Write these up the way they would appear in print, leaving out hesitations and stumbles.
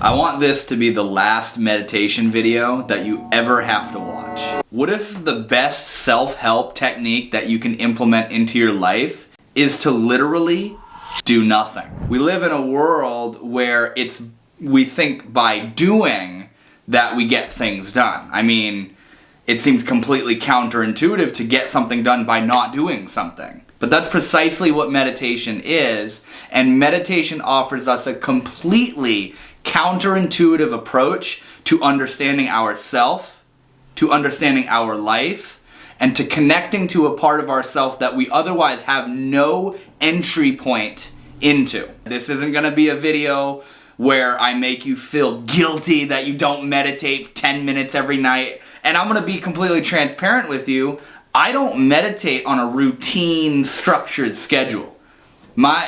I want this to be the last meditation video that you ever have to watch. What if the best self-help technique that you can implement into your life is to literally do nothing? We live in a world where we think by doing that we get things done. I mean, it seems completely counterintuitive to get something done by not doing something. But that's precisely what meditation is, and meditation offers us a completely counterintuitive approach to understanding ourself, to understanding our life, and to connecting to a part of ourself that we otherwise have no entry point into. This isn't going to be a video where I make you feel guilty that you don't meditate 10 minutes every night. And I'm going to be completely transparent with you. I don't meditate on a routine, structured schedule.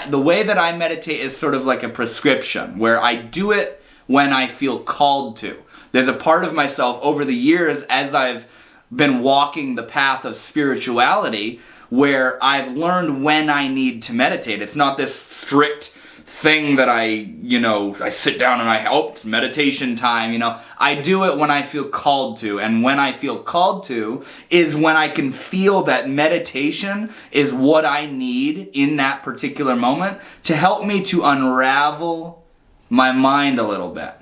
The way that I meditate is sort of like a prescription, where I do it when I feel called to. There's a part of myself over the years, as I've been walking the path of spirituality, where I've learned when I need to meditate. It's not this strict thing that I sit down and it's meditation time, I do it when I feel called to, and when I feel called to is when I can feel that meditation is what I need in that particular moment to help me to unravel my mind a little bit.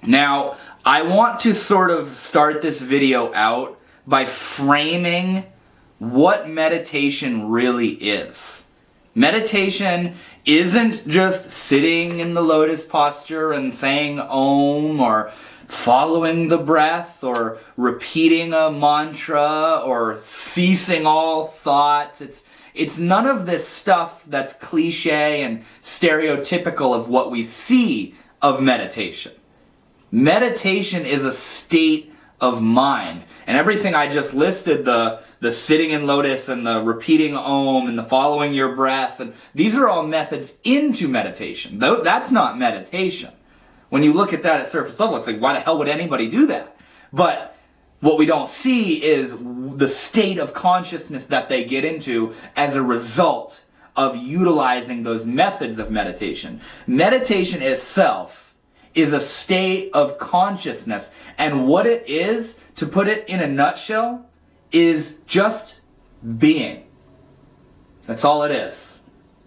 Now, I want to sort of start this video out by framing what meditation really is. Meditation isn't just sitting in the lotus posture and saying Om, or following the breath, or repeating a mantra, or ceasing all thoughts. It's none of this stuff that's cliche and stereotypical of what we see of meditation. Meditation is a state of mind. And everything I just listed, the sitting in lotus and the repeating Om and the following your breath, and these are all methods into meditation. Though that's not meditation. When you look at that at surface level, it's like, why the hell would anybody do that? But what we don't see is the state of consciousness that they get into as a result of utilizing those methods of meditation. Meditation itself is a state of consciousness, and what it is, to put it in a nutshell, is just being. That's all it is.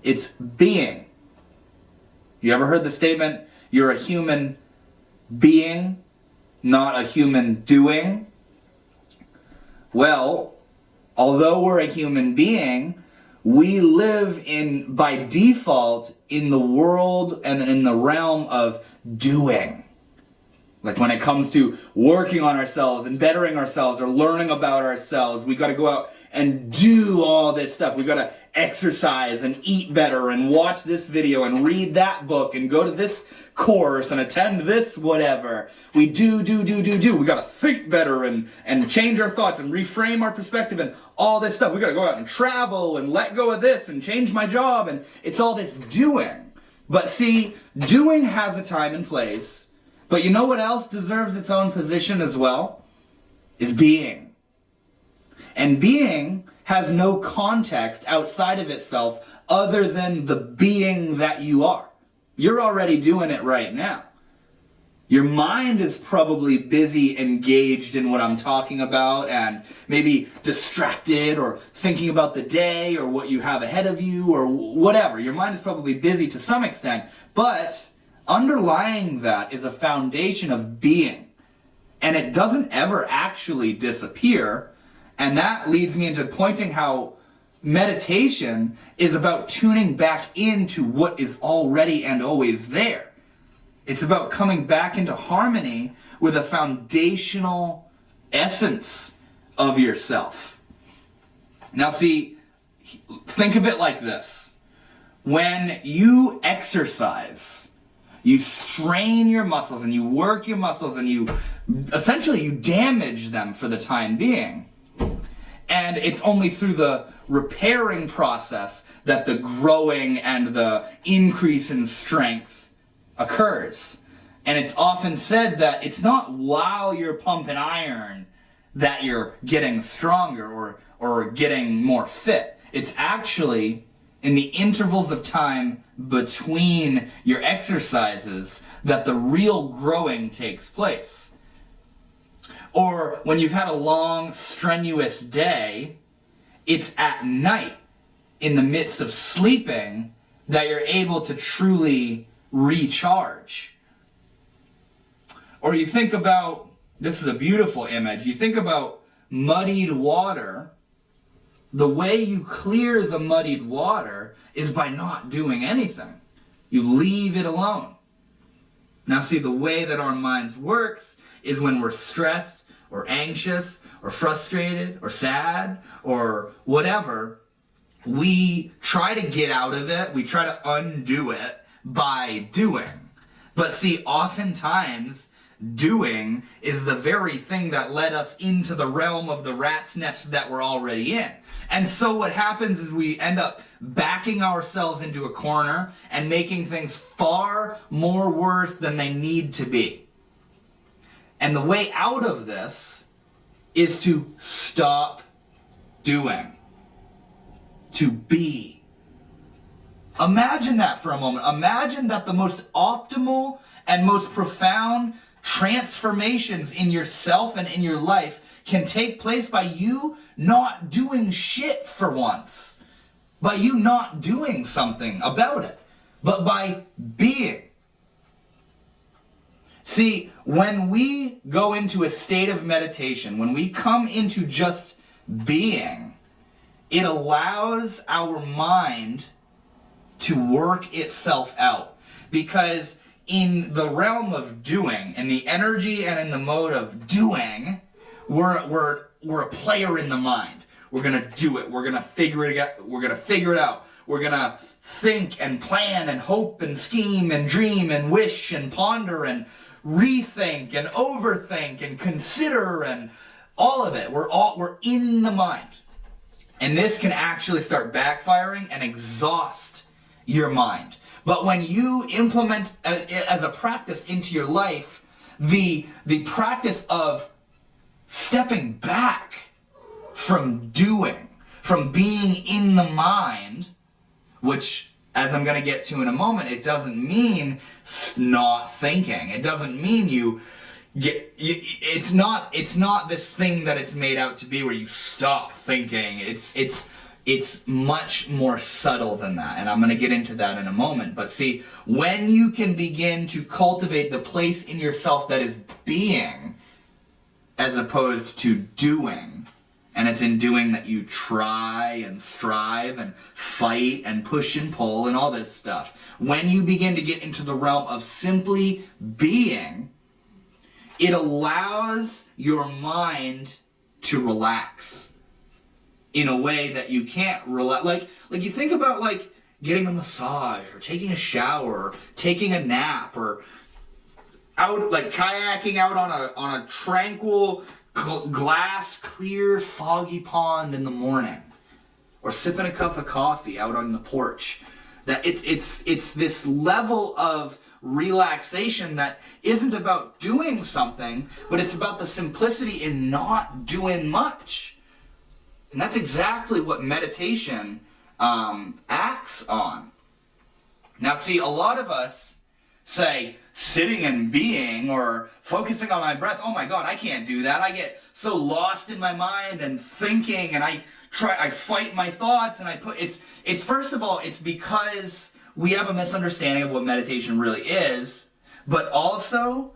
It's being. You ever heard the statement, you're a human being, not a human doing? Well, although we're a human being, we live by default in the world and in the realm of doing. Like when it comes to working on ourselves and bettering ourselves or learning about ourselves, we got to go out and do all this stuff. We got to exercise and eat better and watch this video and read that book and go to this course and attend this whatever. We do. We got to think better and change our thoughts and reframe our perspective and all this stuff. We got to go out and travel and let go of this and change my job, and it's all this doing. But see, doing has a time and place. But you know what else deserves its own position as well? Is being. And being has no context outside of itself other than the being that you are. You're already doing it right now. Your mind is probably busy engaged in what I'm talking about and maybe distracted or thinking about the day or what you have ahead of you or whatever. Your mind is probably busy to some extent, but underlying that is a foundation of being, and it doesn't ever actually disappear. And that leads me into pointing how meditation is about tuning back into what is already and always there. It's about coming back into harmony with a foundational essence of yourself. Now see, think of it like this. When you exercise, you strain your muscles and you work your muscles and you damage them for the time being. And it's only through the repairing process that the growing and the increase in strength occurs. And it's often said that it's not while you're pumping iron that you're getting stronger or getting more fit. It's actually in the intervals of time between your exercises that the real growing takes place. Or when you've had a long, strenuous day, it's at night, in the midst of sleeping, that you're able to truly recharge. Or you think about, this is a beautiful image, you think about muddied water. The way you clear the muddied water is by not doing anything. You leave it alone. Now see, the way that our minds works is when we're stressed or anxious or frustrated or sad or whatever, we try to get out of it, we try to undo it by doing. But see, oftentimes, doing is the very thing that led us into the realm of the rat's nest that we're already in. And so what happens is we end up backing ourselves into a corner and making things far more worse than they need to be. And the way out of this is to stop doing. To be. Imagine that for a moment. Imagine that the most optimal and most profound transformations in yourself and in your life can take place by you not doing shit for once. By you not doing something about it. But by being. See, when we go into a state of meditation, when we come into just being, it allows our mind to work itself out. Because in the realm of doing, in the energy and in the mode of doing, we're a player in the mind. We're gonna do it. We're gonna figure it out. We're gonna think and plan and hope and scheme and dream and wish and ponder and rethink and overthink and consider and all of it. We're in the mind. And this can actually start backfiring and exhaust your mind. But when you implement it as a practice into your life, the practice of stepping back from doing, from being in the mind, which, as I'm going to get to in a moment, it doesn't mean not thinking. It doesn't mean it's not this thing that it's made out to be where you stop thinking. It's much more subtle than that, and I'm going to get into that in a moment. But see, when you can begin to cultivate the place in yourself that is being, as opposed to doing, and it's in doing that you try and strive and fight and push and pull and all this stuff. When you begin to get into the realm of simply being, it allows your mind to relax in a way that you can't relax. Like you think about like getting a massage or taking a shower or taking a nap or out like kayaking out on a tranquil glass clear foggy pond in the morning, or sipping a cup of coffee out on the porch. That it's this level of relaxation that isn't about doing something, but it's about the simplicity in not doing much. And that's exactly what meditation acts on. Now see, a lot of us say sitting and being or focusing on my breath, oh my God, I can't do that. I get so lost in my mind and thinking, and I fight my thoughts, and it's first of all, it's because we have a misunderstanding of what meditation really is, but also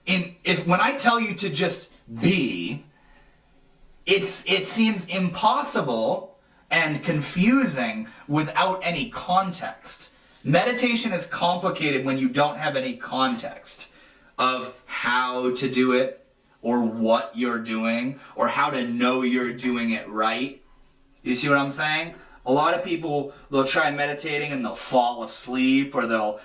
when I tell you to just be, it seems impossible and confusing without any context. Meditation is complicated when you don't have any context of how to do it, or what you're doing, or how to know you're doing it right. You see what I'm saying? A lot of people, they'll try meditating and they'll fall asleep, or they'll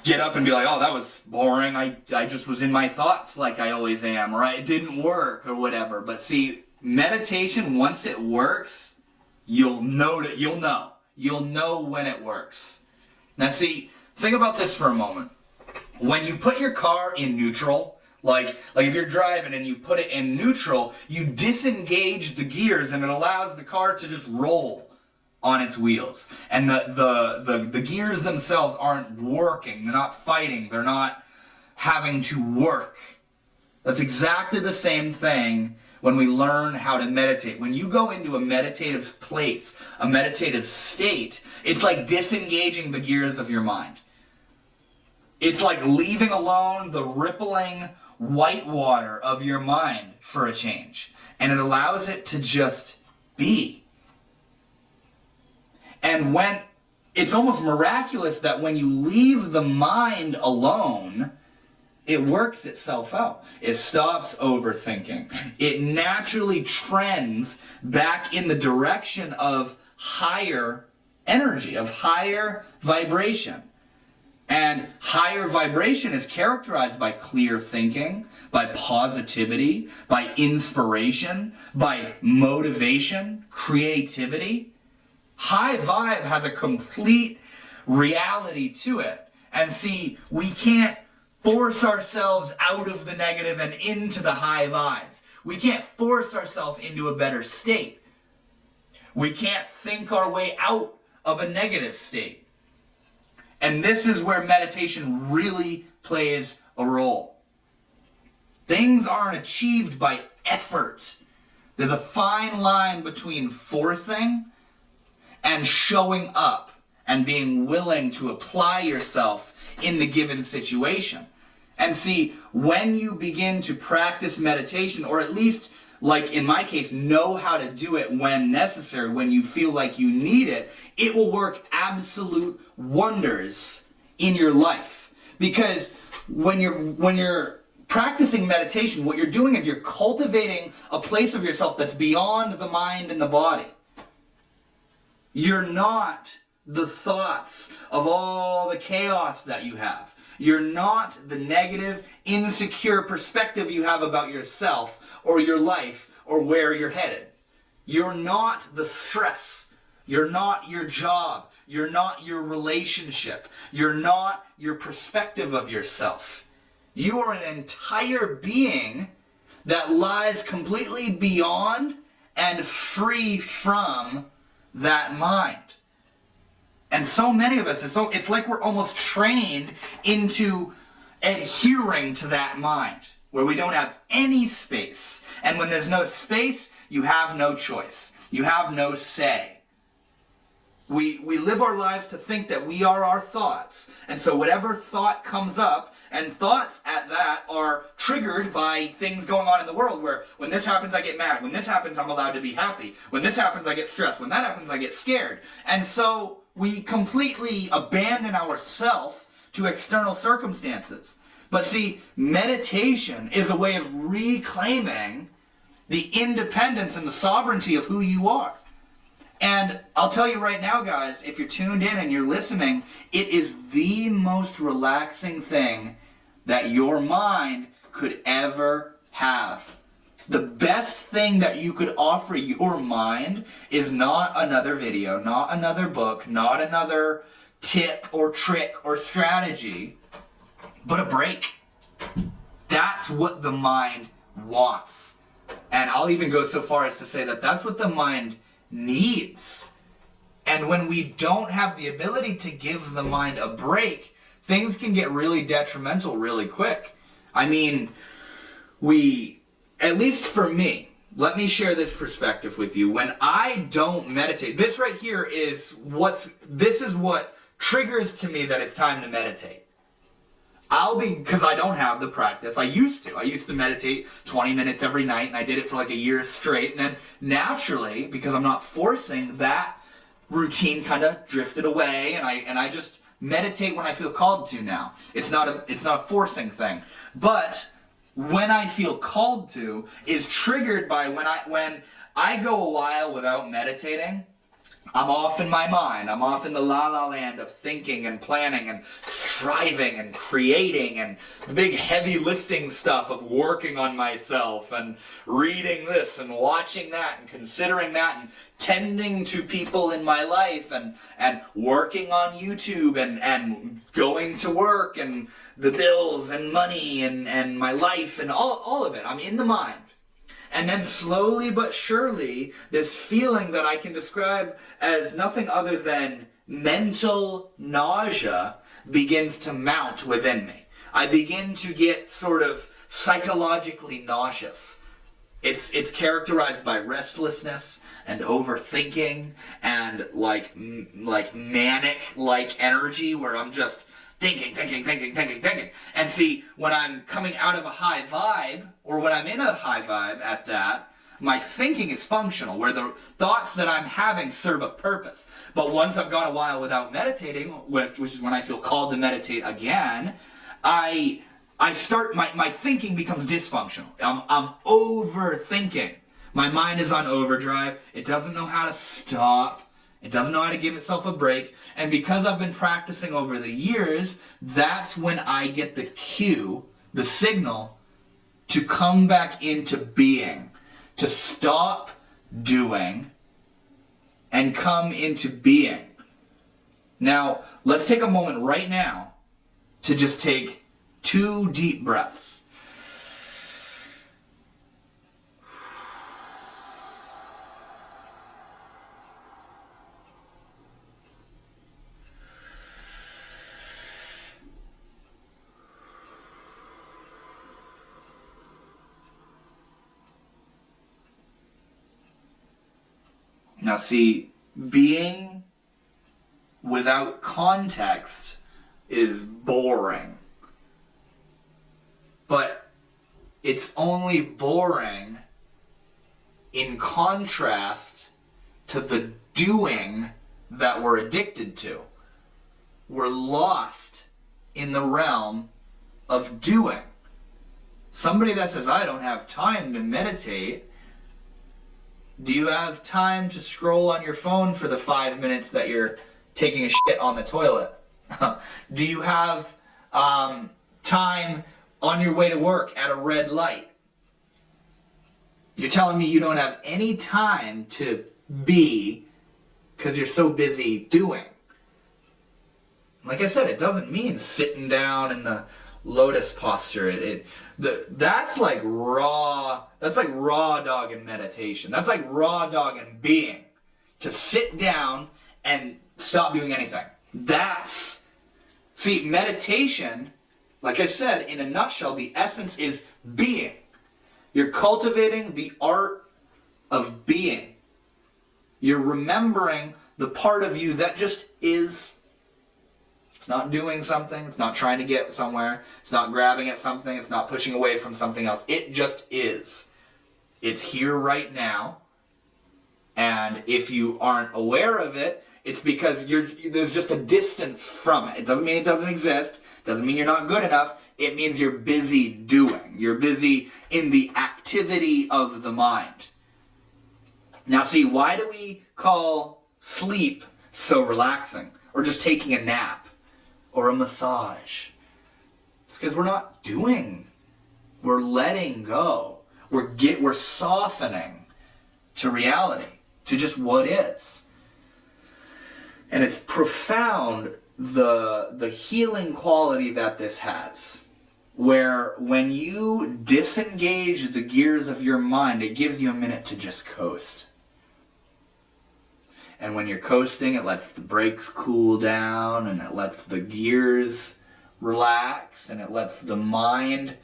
get up and be like, oh, that was boring. I just was in my thoughts like I always am, or it didn't work, or whatever. But see, meditation, once it works, you'll know when it works. Now see, think about this for a moment. When you put your car in neutral, like if you're driving and you put it in neutral, you disengage the gears and it allows the car to just roll on its wheels. And the gears themselves aren't working, they're not fighting, they're not having to work. That's exactly the same thing when we learn how to meditate. When you go into a meditative place, a meditative state, it's like disengaging the gears of your mind. It's like leaving alone the rippling white water of your mind for a change. And it allows it to just be. And when it's almost miraculous that when you leave the mind alone, it works itself out. It stops overthinking. It naturally trends back in the direction of higher energy, of higher vibration. And higher vibration is characterized by clear thinking, by positivity, by inspiration, by motivation, creativity. High vibe has a complete reality to it. And see, we can't force ourselves out of the negative and into the high vibes. We can't force ourselves into a better state. We can't think our way out of a negative state. And this is where meditation really plays a role. Things aren't achieved by effort. There's a fine line between forcing and showing up and being willing to apply yourself in the given situation. And see, when you begin to practice meditation, or at least, like in my case, know how to do it when necessary, when you feel like you need it, it will work absolute wonders in your life. Because when you're practicing meditation, what you're doing is you're cultivating a place of yourself that's beyond the mind and the body. You're not the thoughts of all the chaos that you have. You're not the negative, insecure perspective you have about yourself or your life or where you're headed. You're not the stress. You're not your job. You're not your relationship. You're not your perspective of yourself. You are an entire being that lies completely beyond and free from that mind. And so many of us, it's like we're almost trained into adhering to that mind, where we don't have any space. And when there's no space, you have no choice. You have no say. We live our lives to think that we are our thoughts. And so whatever thought comes up, and thoughts at that are triggered by things going on in the world, where when this happens I get mad, when this happens I'm allowed to be happy, when this happens I get stressed, when that happens I get scared. And so we completely abandon ourselves to external circumstances. But see, meditation is a way of reclaiming the independence and the sovereignty of who you are. And I'll tell you right now, guys, if you're tuned in and you're listening, it is the most relaxing thing that your mind could ever have. The best thing that you could offer your mind is not another video, not another book, not another tip or trick or strategy, but a break. That's what the mind wants. And I'll even go so far as to say that that's what the mind needs. And when we don't have the ability to give the mind a break, things can get really detrimental really quick. I mean, at least for me, let me share this perspective with you. When I don't meditate, this right here is what triggers to me that it's time to meditate. Because I don't have the practice. I used to meditate 20 minutes every night, and I did it for like a year straight. And then naturally, because I'm not forcing, that routine kind of drifted away, and I just meditate when I feel called to now. It's not a forcing thing. But when I feel called to is triggered by when I go a while without meditating. I'm off in my mind. I'm off in the la-la land of thinking and planning and striving and creating and the big heavy lifting stuff of working on myself and reading this and watching that and considering that and tending to people in my life and working on YouTube and going to work and the bills and money and my life and all of it. I'm in the mind. And then slowly but surely, this feeling that I can describe as nothing other than mental nausea begins to mount within me. I begin to get sort of psychologically nauseous. It's characterized by restlessness and overthinking and like manic like energy where I'm just thinking. And see, when I'm coming out of a high vibe, or when I'm in a high vibe at that, my thinking is functional, where the thoughts that I'm having serve a purpose. But once I've gone a while without meditating, which is when I feel called to meditate again, I start, my thinking becomes dysfunctional. I'm overthinking. My mind is on overdrive. It doesn't know how to stop. It doesn't know how to give itself a break. And because I've been practicing over the years, that's when I get the cue, the signal, to come back into being. To stop doing and come into being. Now, let's take a moment right now to just take 2 deep breaths. Now see, being without context is boring. But it's only boring in contrast to the doing that we're addicted to. We're lost in the realm of doing. Somebody that says, I don't have time to meditate. Do you have time to scroll on your phone for the 5 minutes that you're taking a shit on the toilet? Do you have time on your way to work at a red light? You're telling me you don't have any time to be because you're so busy doing. Like I said, it doesn't mean sitting down in the lotus posture. That's like raw dogging meditation. That's like raw dogging being. To sit down and stop doing anything. See, meditation, like I said, in a nutshell, the essence is being. You're cultivating the art of being. You're remembering the part of you that just is. It's not doing something. It's not trying to get somewhere. It's not grabbing at something. It's not pushing away from something else. It just is. It's here right now. And if you aren't aware of it, it's because there's just a distance from it. It doesn't mean it doesn't exist. It doesn't mean you're not good enough. It means you're busy doing. You're busy in the activity of the mind. Now see, why do we call sleep so relaxing? Or just taking a nap? Or a massage? It's because we're not doing. We're letting go. We're softening to reality, to just what is. And it's profound the healing quality that this has. Where when you disengage the gears of your mind, it gives you a minute to just coast. And when you're coasting, it lets the brakes cool down, and it lets the gears relax, and it lets the mind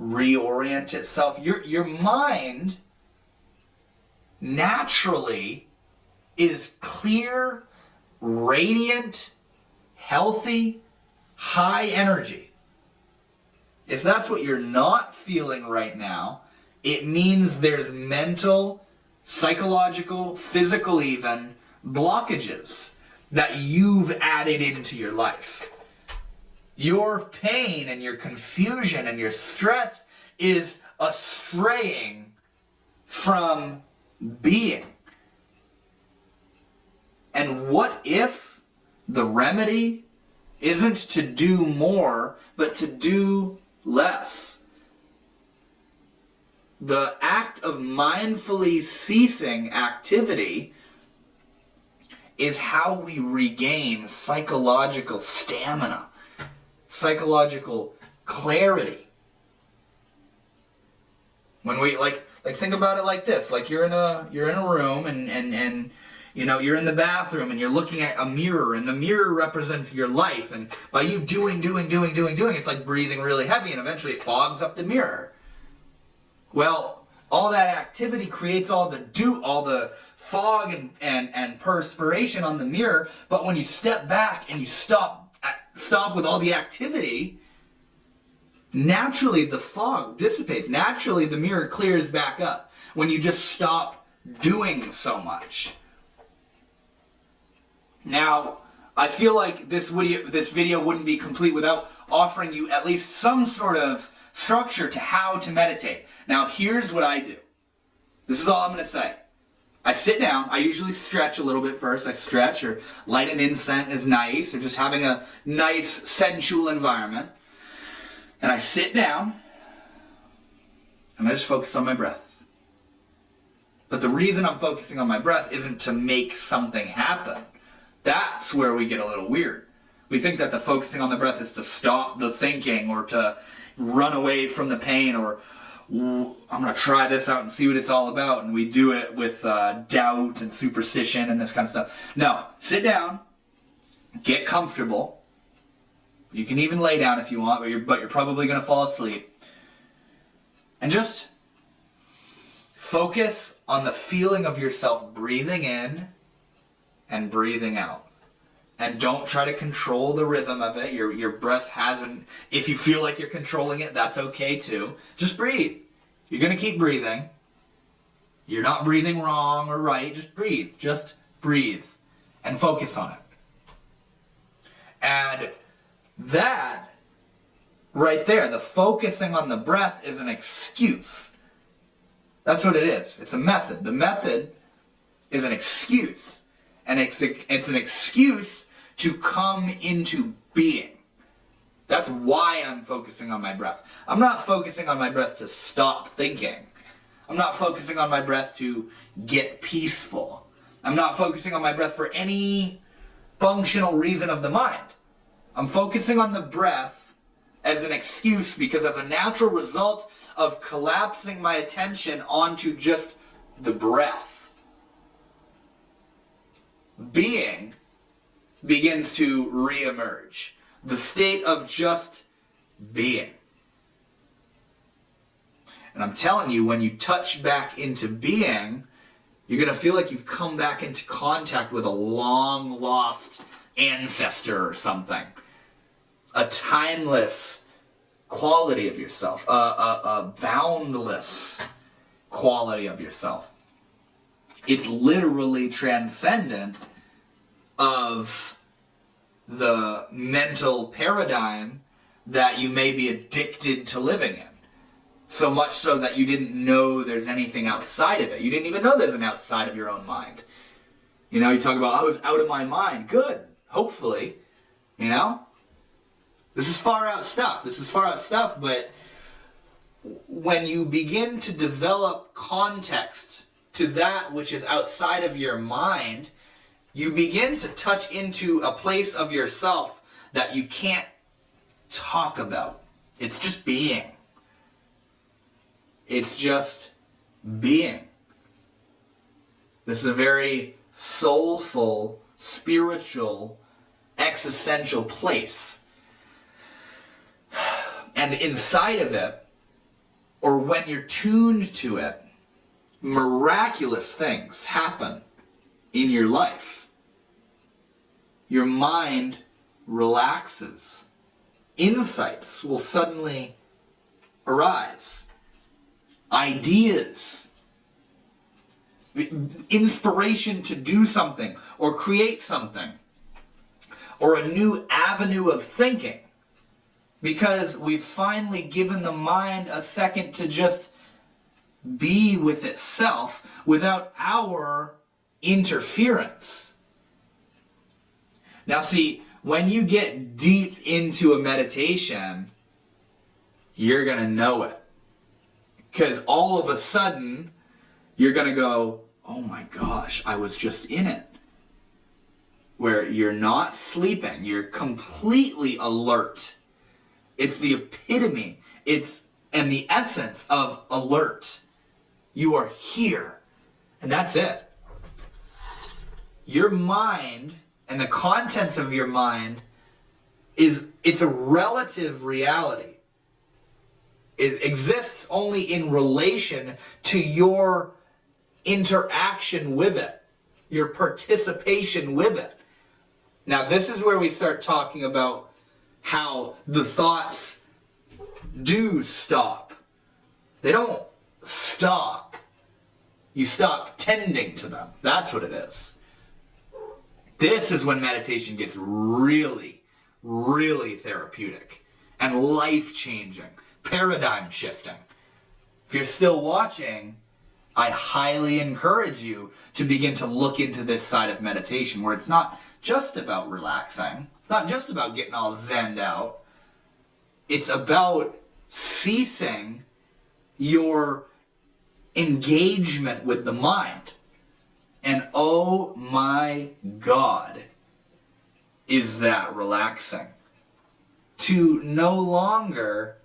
reorient itself. Your mind naturally is clear, radiant, healthy, high energy. If that's what you're not feeling right now, it means there's mental, psychological, physical even, blockages that you've added into your life. Your pain and your confusion and your stress is a straying from being. And what if the remedy isn't to do more, but to do less? The act of mindfully ceasing activity is how we regain psychological stamina, psychological clarity. When we like think about it like this, like you're in a room and You know, you're in the bathroom and you're looking at a mirror, and the mirror represents your life, and by you doing, it's like breathing really heavy, and eventually it fogs up the mirror. Well, all that activity creates all the fog and perspiration on the mirror, but when you step back and you stop with all the activity, naturally the fog dissipates. Naturally the mirror clears back up when you just stop doing so much. Now, I feel like this video wouldn't be complete without offering you at least some sort of structure to how to meditate. Now, here's what I do. This is all I'm going to say. I sit down. I usually stretch a little bit first. I stretch, or light an incense is nice, or just having a nice sensual environment. And I sit down, and I just focus on my breath. But the reason I'm focusing on my breath isn't to make something happen. That's where we get a little weird. We think that the focusing on the breath is to stop the thinking, or to run away from the pain, or I'm going to try this out and see what it's all about. And we do it with doubt and superstition and this kind of stuff. No, sit down, get comfortable. You can even lay down if you want, but you're probably going to fall asleep. And just focus on the feeling of yourself breathing in and breathing out. And don't try to control the rhythm of it. Your breath hasn't... If you feel like you're controlling it, that's okay too. Just breathe. You're going to keep breathing. You're not breathing wrong or right. Just breathe. Just breathe. And focus on it. And that, right there, the focusing on the breath is an excuse. That's what it is. It's a method. The method is an excuse. And it's an excuse to come into being. That's why I'm focusing on my breath. I'm not focusing on my breath to stop thinking. I'm not focusing on my breath to get peaceful. I'm not focusing on my breath for any functional reason of the mind. I'm focusing on the breath as an excuse, because as a natural result of collapsing my attention onto just the breath, being begins to reemerge. The state of just being. And I'm telling you, when you touch back into being, you're going to feel like you've come back into contact with a long lost ancestor or something. A timeless quality of yourself. A boundless quality of yourself. It's literally transcendent of the mental paradigm that you may be addicted to living in. So much so that you didn't know there's anything outside of it. You didn't even know there's an outside of your own mind. You know, you talk about, I was out of my mind. Good. Hopefully. You know? This is far out stuff. But when you begin to develop context to that which is outside of your mind, you begin to touch into a place of yourself that you can't talk about. It's just being. It's just being. This is a very soulful, spiritual, existential place. And inside of it, or when you're tuned to it, miraculous things happen in your life. Your mind relaxes. Insights will suddenly arise. Ideas. Inspiration to do something or create something. Or a new avenue of thinking. Because we've finally given the mind a second to just be with itself without our interference. Now see, when you get deep into a meditation, you're going to know it. Because all of a sudden, you're going to go, oh my gosh, I was just in it. Where you're not sleeping, you're completely alert. It's the epitome, and the essence of alert. You are here. And that's it. your mind and the contents of your mind it's a relative reality. It exists only in relation to your interaction with it, your participation with it. Now, this is where we start talking about how the thoughts do stop. They don't stop. You stop tending to them. That's what it is. This is when meditation gets really, really therapeutic and life-changing, paradigm-shifting. If you're still watching, I highly encourage you to begin to look into this side of meditation where it's not just about relaxing. It's not just about getting all zenned out. It's about ceasing your engagement with the mind. And oh my God, is that relaxing. To no longer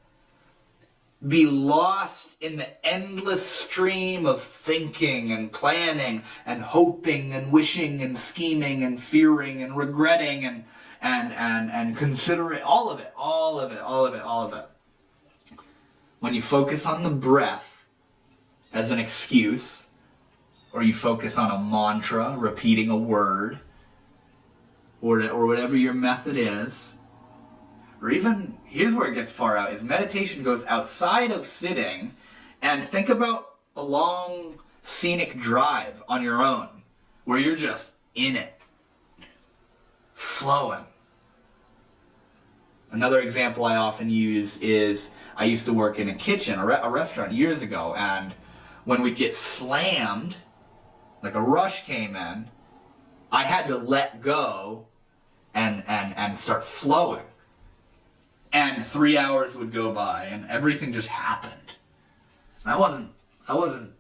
be lost in the endless stream of thinking and planning and hoping and wishing and scheming and fearing and regretting and considering all of it. When you focus on the breath as an excuse, or you focus on a mantra, repeating a word, or whatever your method is, or even, here's where it gets far out, is meditation goes outside of sitting and think about a long scenic drive on your own, where you're just in it, flowing. Another example I often use is, I used to work in a kitchen, a restaurant years ago, and when we'd get slammed, like a rush came in, I had to let go and start flowing. And 3 hours would go by and everything just happened. And I wasn't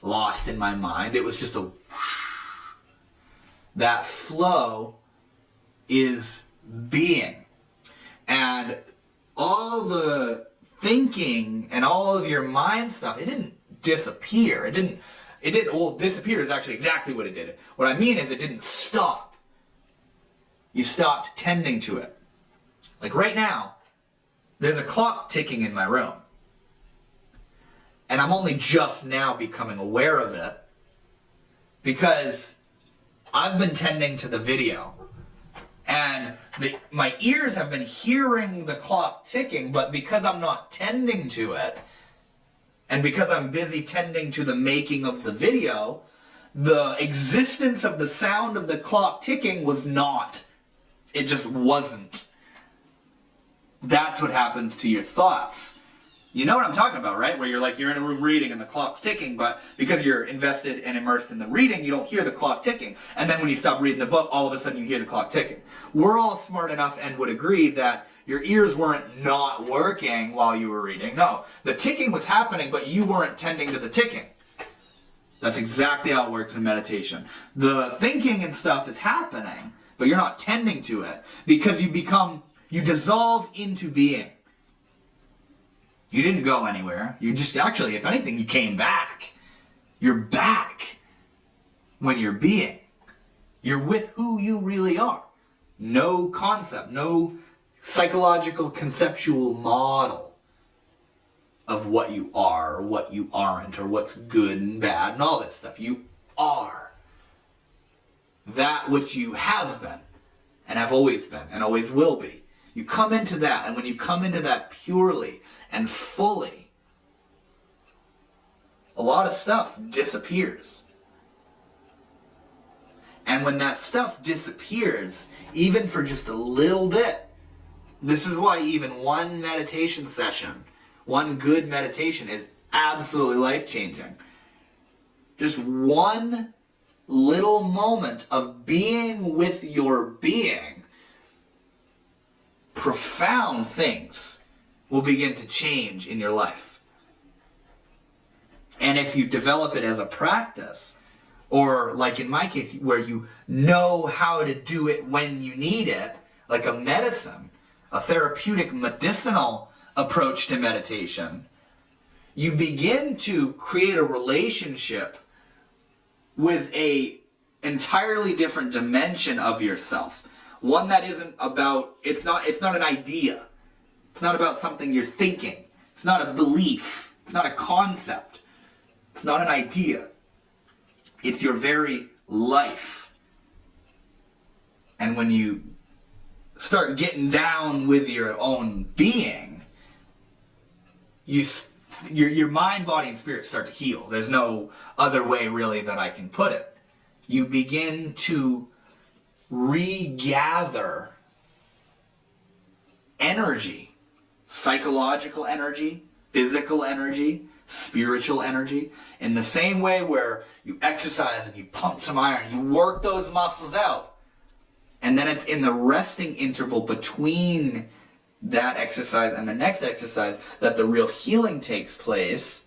lost in my mind. It was just a whoosh. That flow is being. And all the thinking and all of your mind stuff, it didn't disappear. Well, disappear is actually exactly what it did. What I mean is it didn't stop. You stopped tending to it. Like right now, there's a clock ticking in my room. And I'm only just now becoming aware of it because I've been tending to the video. And my ears have been hearing the clock ticking, but because I'm not tending to it, and because I'm busy tending to the making of the video, the existence of the sound of the clock ticking was not. It just wasn't. That's what happens to your thoughts. You know what I'm talking about, right? Where you're in a room reading and the clock's ticking, but because you're invested and immersed in the reading, you don't hear the clock ticking. And then when you stop reading the book, all of a sudden you hear the clock ticking. We're all smart enough and would agree that your ears weren't not working while you were reading. No, the ticking was happening, but you weren't tending to the ticking. That's exactly how it works in meditation. The thinking and stuff is happening, but you're not tending to it because you dissolve into being. You didn't go anywhere. You just actually, if anything, you came back. You're back when you're being. You're with who you really are. No concept, no psychological conceptual model of what you are or what you aren't or what's good and bad and all this stuff. You are that which you have been and have always been and always will be. You come into that, and when you come into that purely and fully, a lot of stuff disappears. And when that stuff disappears, even for just a little bit, this is why even one meditation session, one good meditation is absolutely life-changing. Just one little moment of being with your being, profound things will begin to change in your life. And if you develop it as a practice, or like in my case, where you know how to do it when you need it, like a medicine, a therapeutic medicinal approach to meditation, you begin to create a relationship with entirely different dimension of yourself. One that isn't about, it's not an idea. It's not about something you're thinking. It's not a belief. It's not a concept. It's not an idea. It's your very life. And when you start getting down with your own being, your mind, body, and spirit start to heal. There's no other way really that I can put it. You begin to regather energy, psychological energy, physical energy, spiritual energy, in the same way where you exercise and you pump some iron, you work those muscles out, and then it's in the resting interval between that exercise and the next exercise that the real healing takes place.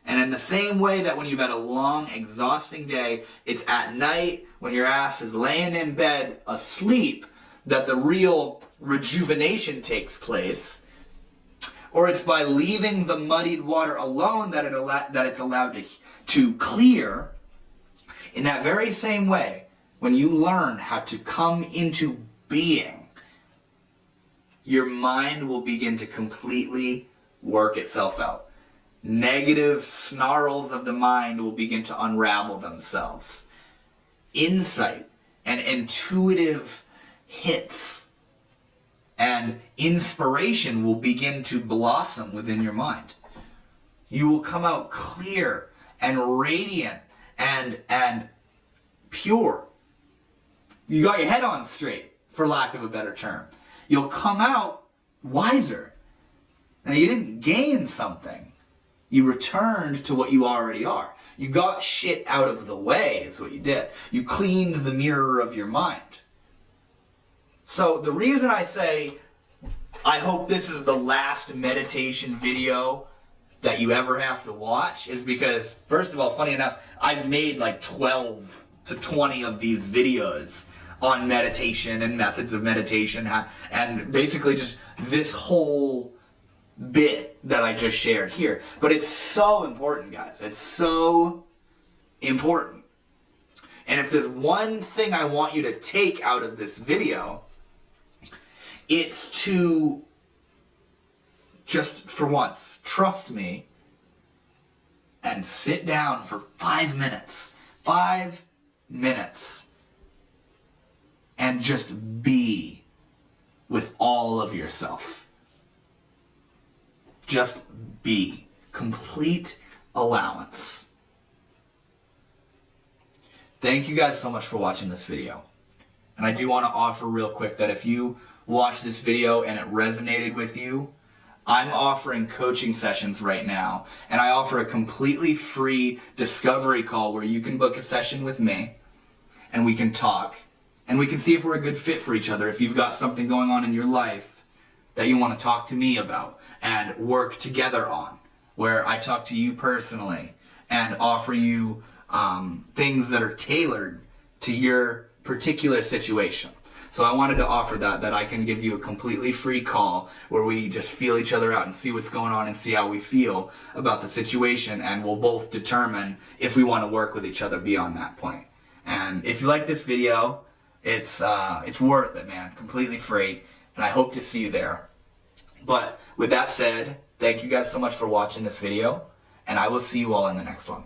And in the same way that when you've had a long, exhausting day, it's at night when your ass is laying in bed asleep that the real rejuvenation takes place. Or it's by leaving the muddied water alone that it's allowed to clear. In that very same way, when you learn how to come into being, your mind will begin to completely work itself out. Negative snarls of the mind will begin to unravel themselves. Insight and intuitive hits and inspiration will begin to blossom within your mind. You will come out clear and radiant and pure. You got your head on straight, for lack of a better term. You'll come out wiser. Now, you didn't gain something. You returned to what you already are. You got shit out of the way is what you did. You cleaned the mirror of your mind. So the reason I say I hope this is the last meditation video that you ever have to watch is because, first of all, funny enough, I've made like 12 to 20 of these videos on meditation and methods of meditation, and basically just this whole bit that I just shared here. But it's so important, guys. It's so important. And if there's one thing I want you to take out of this video, it's to just for once trust me and sit down for 5 minutes. 5 minutes. And just be with all of yourself. Just be. Complete allowance. Thank you guys so much for watching this video. And I do want to offer real quick that if you watched this video and it resonated with you, I'm offering coaching sessions right now. And I offer a completely free discovery call where you can book a session with me and we can talk. And we can see if we're a good fit for each other. If you've got something going on in your life that you want to talk to me about and work together on, where I talk to you personally and offer you things that are tailored to your particular situation. So I wanted to offer that I can give you a completely free call where we just feel each other out and see what's going on and see how we feel about the situation, and we'll both determine if we want to work with each other beyond that point. And if you like this video, it's worth it, man. Completely free, and I hope to see you there. But with that said, thank you guys so much for watching this video, and I will see you all in the next one.